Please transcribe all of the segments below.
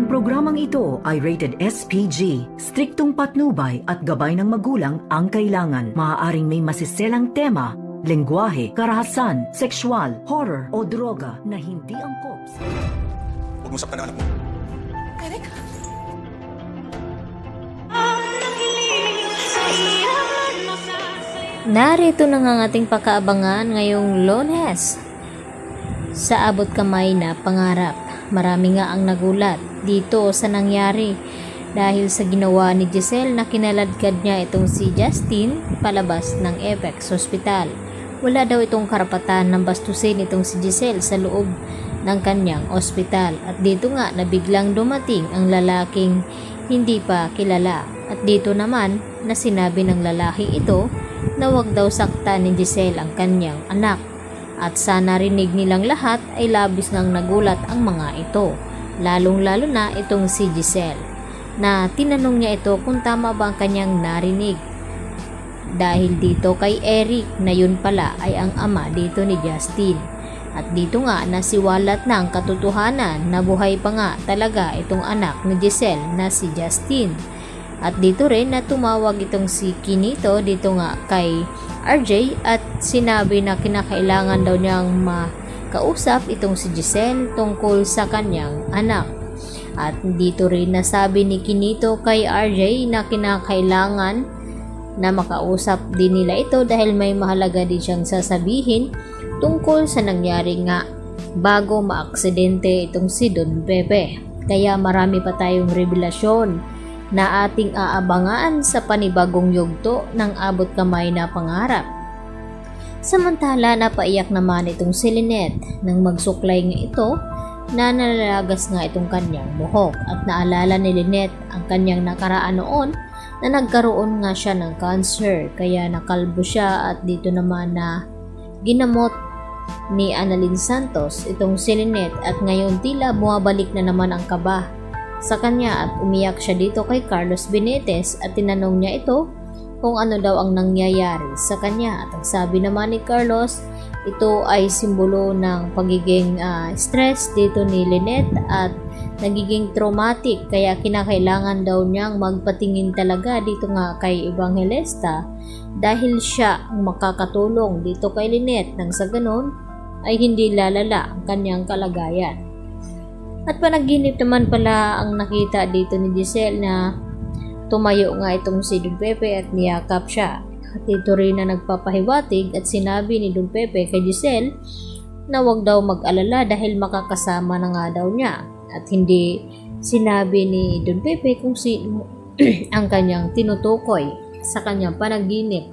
Ang programang ito ay rated SPG. Striktong patnubay at gabay ng magulang ang kailangan. Maaaring may masiselang tema, lengguwahe, karahasan, sexual, horror o droga na hindi angkop. Huwag mo saktan ang anak mo. Eric? Narito na nga ang ating pakaabangan ngayong Lunes. Sa abot kamay na pangarap, marami nga ang nagulat dito sa nangyari dahil sa ginawa ni Giselle na kinaladkad niya itong si Justin palabas ng Apex Hospital. Wala daw itong karapatan ng bastusin itong si Giselle sa loob ng kanyang ospital at dito nga na biglang dumating ang lalaking hindi pa kilala at dito naman na sinabi ng lalaki ito na wag daw saktan ni Giselle ang kanyang anak. At sa narinig nilang lahat ay labis ngang nagulat ang mga ito, lalong-lalo na itong si Giselle, na tinanong niya ito kung tama ba ang kanyang narinig. Dahil dito kay Eric na yun pala ay ang ama dito ni Justin. At dito nga nasiwalat na ang katotohanan na buhay pa nga talaga itong anak ni Giselle na si Justin. At dito rin na tumawag itong si Kinito dito nga kay RJ at sinabi na kinakailangan daw niyang makausap itong si Giselle tungkol sa kanyang anak. At dito rin nasabi ni Kinito kay RJ na kinakailangan na makausap din nila ito dahil may mahalaga din siyang sasabihin tungkol sa nangyari nga bago maaksidente itong si Don Pepe. Kaya marami pa tayong revelasyon na ating aabangan sa panibagong yugto ng abot kamay na pangarap. Samantala napaiyak naman itong si Lynette nang magsuklay nga ito na nalalagas nga itong kanyang buhok at naalala ni Lynette ang kanyang nakaraan noon na nagkaroon nga siya ng cancer kaya nakalbo siya at dito naman na ginamot ni Annalyn Santos itong si Lynette at ngayon tila bumabalik na naman ang kaba sa kanya at umiyak siya dito kay Carlos Benitez at tinanong niya ito kung ano daw ang nangyayari sa kanya at ang sabi naman ni Carlos ito ay simbolo ng pagiging stress dito ni Lynette at nagiging traumatic kaya kinakailangan daw niyang magpatingin talaga dito nga kay Evangelista dahil siya ang makakatulong dito kay Lynette nang sa ganun ay hindi lalala ang kanyang kalagayan. At panaginip naman pala ang nakita dito ni Giselle na tumayo nga itong si Don Pepe at niyakap siya. At ito rin na nagpapahiwatig at sinabi ni Don Pepe kay Giselle na wag daw mag-alala dahil makakasama na nga daw niya. At hindi sinabi ni Don Pepe kung sino ang kanyang tinutukoy sa kanyang panaginip.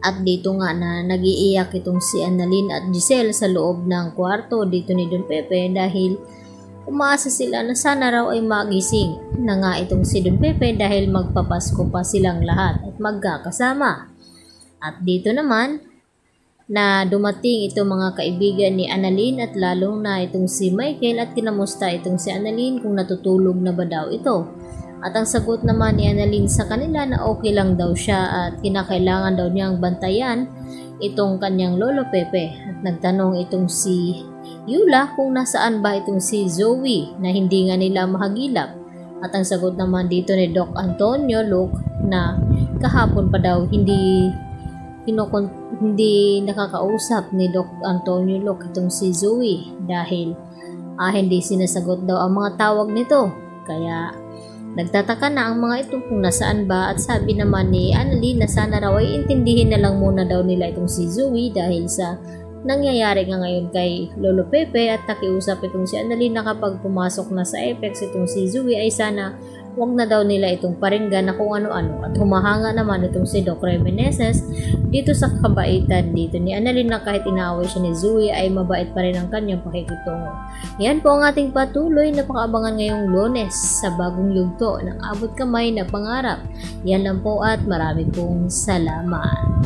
At dito nga na nag-iiyak itong si Annalyn at Giselle sa loob ng kwarto dito ni Don Pepe dahil umaasa sila na sana raw ay magising na nga itong si Don Pepe dahil magpapasko pa silang lahat at magkakasama. At dito naman na dumating itong mga kaibigan ni Annalyn at lalong na itong si Michael at kinamusta itong si Annalyn kung natutulog na ba daw ito. At ang sagot naman ni Annalyn sa kanila na okay lang daw siya at kinakailangan daw niyang bantayan itong kanyang lolo Pepe. At nagtanong itong si Yula kung nasaan ba itong si Zoe na hindi nga nila mahagilap. At ang sagot naman dito ni Doc Antonio Luke na kahapon pa daw hindi nakakausap ni Doc Antonio Luke itong si Zoe dahil hindi sinasagot daw ang mga tawag nito. Kaya nagtataka na ang mga ito kung nasaan ba at sabi naman ni Annalyn na sana raw ay intindihin na lang muna daw nila itong si Zoe dahil sa nangyayari nga ngayon kay Lolo Pepe at nakiusap itong si Annalyn na kapag pumasok na sa Apex itong si Zoe ay sana wag na daw nila itong paringgan na kung ano-ano at humahanga naman itong si Doc Remeneses dito sa kabaitan dito ni Annalyn na kahit inaaway siya ni Zoe ay mabait pa rin ang kanyang pakikitungo. Yan po ang ating patuloy na pakaabangan ngayong Lunes sa bagong yugto ng abot kamay na pangarap. Yan lang po at marami pong salamat.